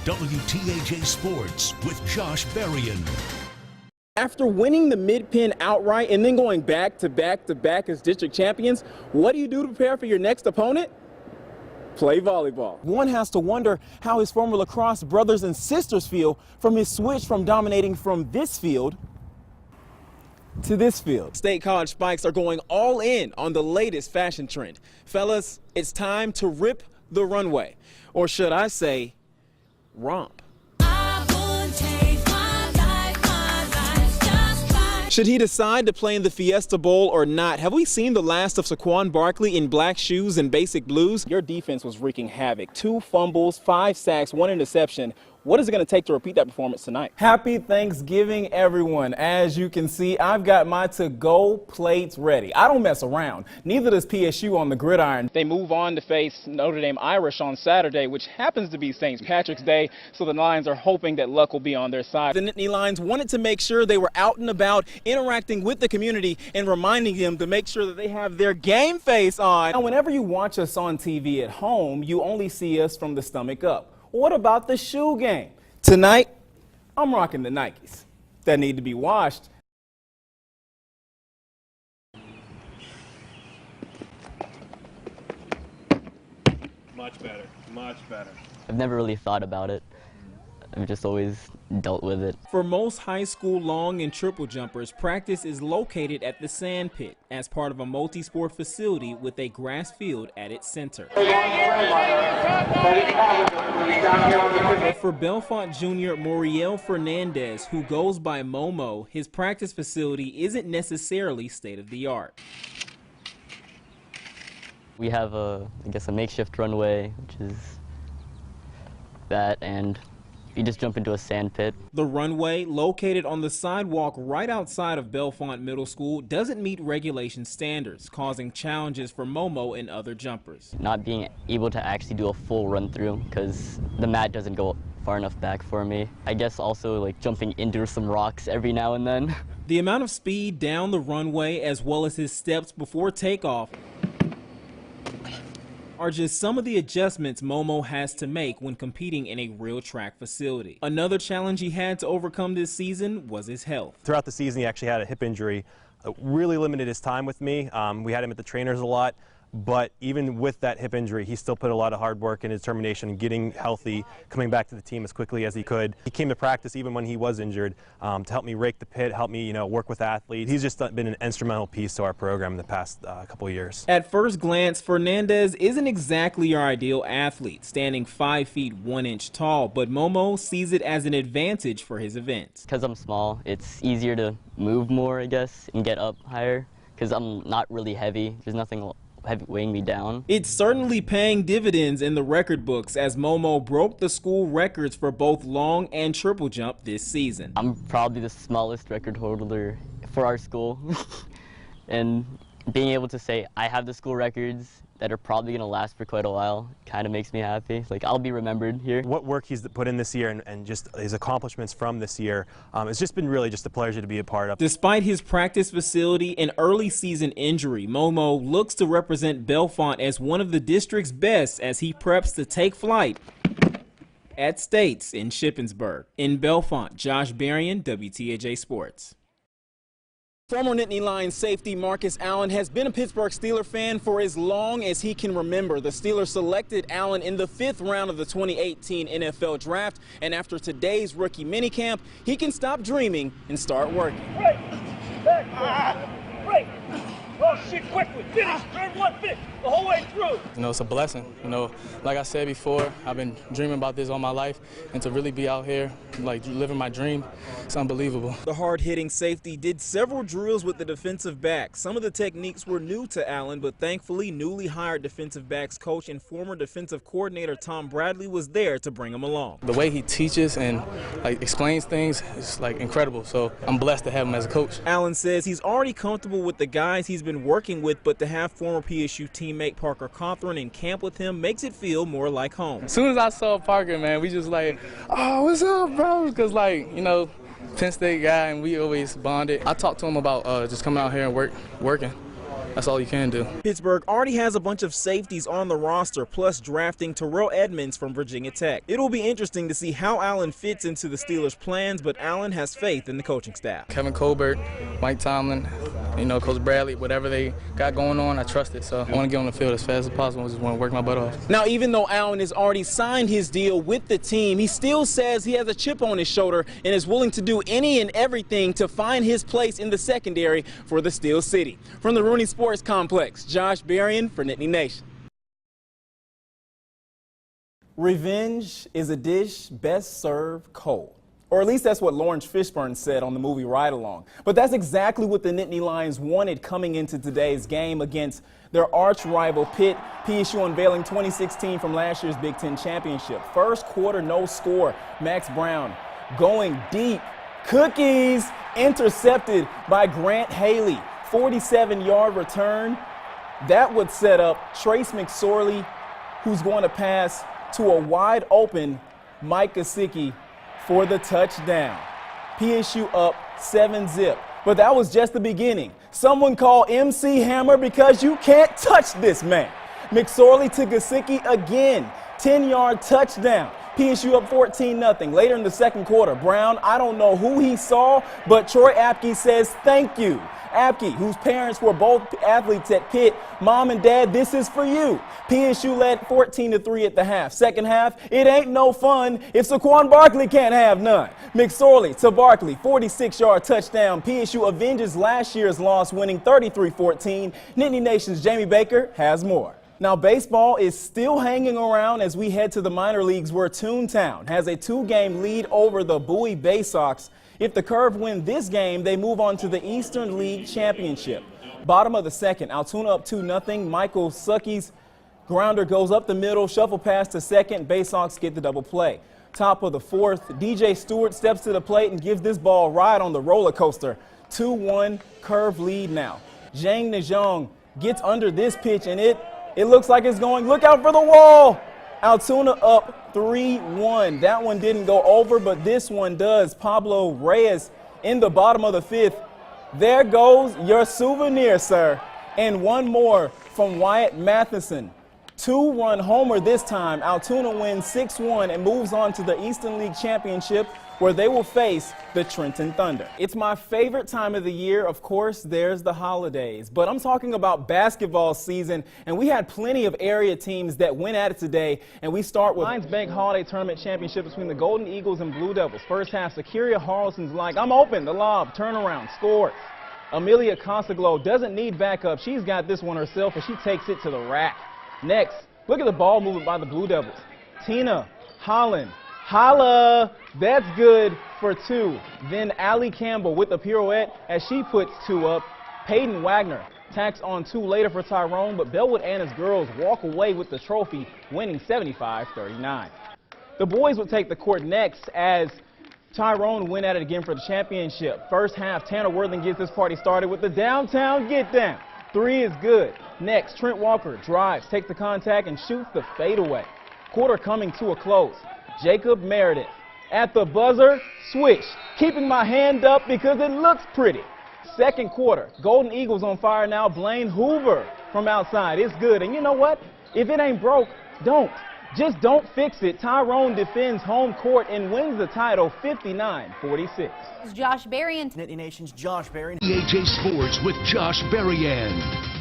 WTAJ Sports with Josh Berrian. After winning the mid-pen outright and then going back to back as district champions, what do you do to prepare for your next opponent? Play volleyball. One has to wonder how his former lacrosse brothers and sisters feel from his switch from dominating from this field to this field. State College Spikes are going all in on the latest fashion trend. Fellas, it's time to rip the runway. Or should I say, romp. Should he decide to play in the Fiesta Bowl or not? Have we seen the last of Saquon Barkley in black shoes and basic blues? Your defense was wreaking havoc. 2 fumbles, 5 sacks, 1 interception. What is it going to take to repeat that performance tonight? Happy Thanksgiving, everyone. As you can see, I've got my to-go plates ready. I don't mess around. Neither does PSU on the gridiron. They move on to face Notre Dame Irish on Saturday, which happens to be St. Patrick's Day, so the Lions are hoping that luck will be on their side. The Nittany Lions wanted to make sure they were out and about, interacting with the community and reminding them to make sure that they have their game face on. Now, whenever you watch us on TV at home, you only see us from the stomach up. What about the shoe game? Tonight, I'm rocking the Nikes that need to be washed. Much better, much better. I've never really thought about it. I've just always dealt with it. For most high school long and triple jumpers, practice is located at the sand pit as part of a multi-sport facility with a grass field at its center. For Bellefonte Jr. Moriel Fernandez, who goes by Momo, his practice facility isn't necessarily state-of-the-art. We have I guess a makeshift runway, which is that, and you just jump into a sand pit. The runway, located on the sidewalk right outside of Bellefonte Middle School, doesn't meet regulation standards, causing challenges for Momo and other jumpers. Not being able to actually do a full run through because the mat doesn't go far enough back for me. I guess also like jumping into some rocks every now and then. The amount of speed down the runway as well as his steps before takeoff are just some of the adjustments Momo has to make when competing in a real track facility. Another challenge he had to overcome this season was his health. Throughout the season, he actually had a hip injury. It really limited his time with me. We had him at the trainers a lot. But even with that hip injury, he still put a lot of hard work and determination in getting healthy, coming back to the team as quickly as he could. He came to practice even when he was injured to help me rake the pit, help me, work with athletes. He's just been an instrumental piece to our program in the past couple of years. At first glance, Fernandez isn't exactly your ideal athlete, standing 5 feet 1 inch tall, but Momo sees it as an advantage for his events. Because I'm small, it's easier to move more, I guess, and get up higher, because I'm not really heavy. There's nothing heavy weighing me down. It's certainly paying dividends in the record books as Momo broke the school records for both long and triple jump this season. I'm probably the smallest record holder for our school. And being able to say I have the school records that are probably going to last for quite a while kind of makes me happy. Like, I'll be remembered here. What work he's put in this year and just his accomplishments from this year, it's just been really just a pleasure to be a part of. Despite his practice facility and early season injury, Momo looks to represent Bellefonte as one of the district's best as he preps to take flight at States in Shippensburg. In Bellefonte, Josh Berrian, WTAJ Sports. Former Nittany Lions safety Marcus Allen has been a Pittsburgh Steelers fan for as long as he can remember. The Steelers selected Allen in the 5th round of the 2018 NFL Draft, and after today's rookie minicamp, he can stop dreaming and start working. Right, back, right. Oh shit, quickly, finish, turn 1, finish, the whole way through. It's a blessing. Like I said before, I've been dreaming about this all my life, and to really be out here, like living my dream, it's unbelievable. The hard-hitting safety did several drills with the defensive back. Some of the techniques were new to Allen, but thankfully, newly hired defensive backs coach and former defensive coordinator Tom Bradley was there to bring him along. The way he teaches and explains things is incredible, so I'm blessed to have him as a coach. Allen says he's already comfortable with the guys he's been working with, but to have former PSU teammate Parker Cawthorn in camp with him makes it feel more like home. As soon as I saw Parker, man, we just oh, what's up, bro? Because Penn State guy, and we always bonded. I talked to him about just coming out here and working. that's all you can do. Pittsburgh already has a bunch of safeties on the roster, plus drafting Terrell Edmonds from Virginia Tech. It'll be interesting to see how Allen fits into the Steelers' plans, but Allen has faith in the coaching staff. Kevin Colbert, Mike Tomlin, Coach Bradley, whatever they got going on, I trust it. So I want to get on the field as fast as possible. I just want to work my butt off. Now, even though Allen has already signed his deal with the team, he still says he has a chip on his shoulder and is willing to do any and everything to find his place in the secondary for the Steel City. From the Rooney Sports Complex, Josh Berrian for Nittany Nation. Revenge is a dish best served cold. Or at least that's what Lawrence Fishburne said on the movie Ride Along. But that's exactly what the Nittany Lions wanted coming into today's game against their arch rival Pitt. PSU unveiling 2016 from last year's Big Ten Championship. First quarter, no score. Max Brown going deep. Cookies intercepted by Grant Haley. 47-yard return. That would set up Trace McSorley, who's going to pass to a wide open Mike Gesicki for the touchdown. PSU up 7-zip. But that was just the beginning. Someone call MC Hammer because you can't touch this man. McSorley to Gesicki again. 10-yard touchdown. PSU up 14-0. Later in the second quarter, Brown, I don't know who he saw, but Troy Apke says thank you. Apke, whose parents were both athletes at Pitt, Mom and Dad, this is for you. PSU led 14-3 at the half. Second half, it ain't no fun if Saquon Barkley can't have none. McSorley to Barkley, 46-yard touchdown. PSU avenges last year's loss, winning 33-14. Nittany Nation's Jamie Baker has more. Now, baseball is still hanging around as we head to the minor leagues where Toontown has a 2-game lead over the Bowie Bay Sox. If the Curve win this game, they move on to the Eastern League Championship. Bottom of the second, Altoona up 2-0. Michael Sucky's grounder goes up the middle, shuffle pass to second. Bay Sox get the double play. Top of the fourth, DJ Stewart steps to the plate and gives this ball a ride on the roller coaster. 2-1 Curve lead now. Zhang Nejong gets under this pitch and it looks like it's going. Look out for the wall. Altoona up 3-1. That one didn't go over, but this one does. Pablo Reyes in the bottom of the fifth. There goes your souvenir, sir. And one more from Wyatt Matheson. 2-run homer this time. Altoona wins 6-1 and moves on to the Eastern League Championship, where they will face the Trenton Thunder. It's my favorite time of the year. Of course, there's the holidays, but I'm talking about basketball season, and we had plenty of area teams that went at it today, and we start with Lions Bank Holiday Tournament Championship between the Golden Eagles and Blue Devils. First half, Sakiria Harleson's like, I'm open, the lob, turnaround, scores. Amelia Consaglo doesn't need backup. She's got this one herself, and she takes it to the rack. Next, look at the ball movement by the Blue Devils. Tina Holland. Holla! That's good for 2. Then Allie Campbell with a pirouette as she puts 2 up. Peyton Wagner tacks on 2 later for Tyrone, but Bellwood Anna's girls walk away with the trophy, winning 75-39. The boys will take the court next as Tyrone win at it again for the championship. First half, Tanner Worthing gets this party started with the downtown get down. 3 is good. Next, Trent Walker drives, takes the contact, and shoots the fadeaway. Quarter coming to a close. Jacob Meredith at the buzzer, switch, keeping my hand up because it looks pretty. Second quarter, Golden Eagles on fire now. Blaine Hoover from outside. It's good. And you know what? If it ain't broke, don't. Just don't fix it. Tyrone defends home court and wins the title 59-46. Josh Berrian. Nittany Nation's Josh Berrian. EHA Sports with Josh Berrian.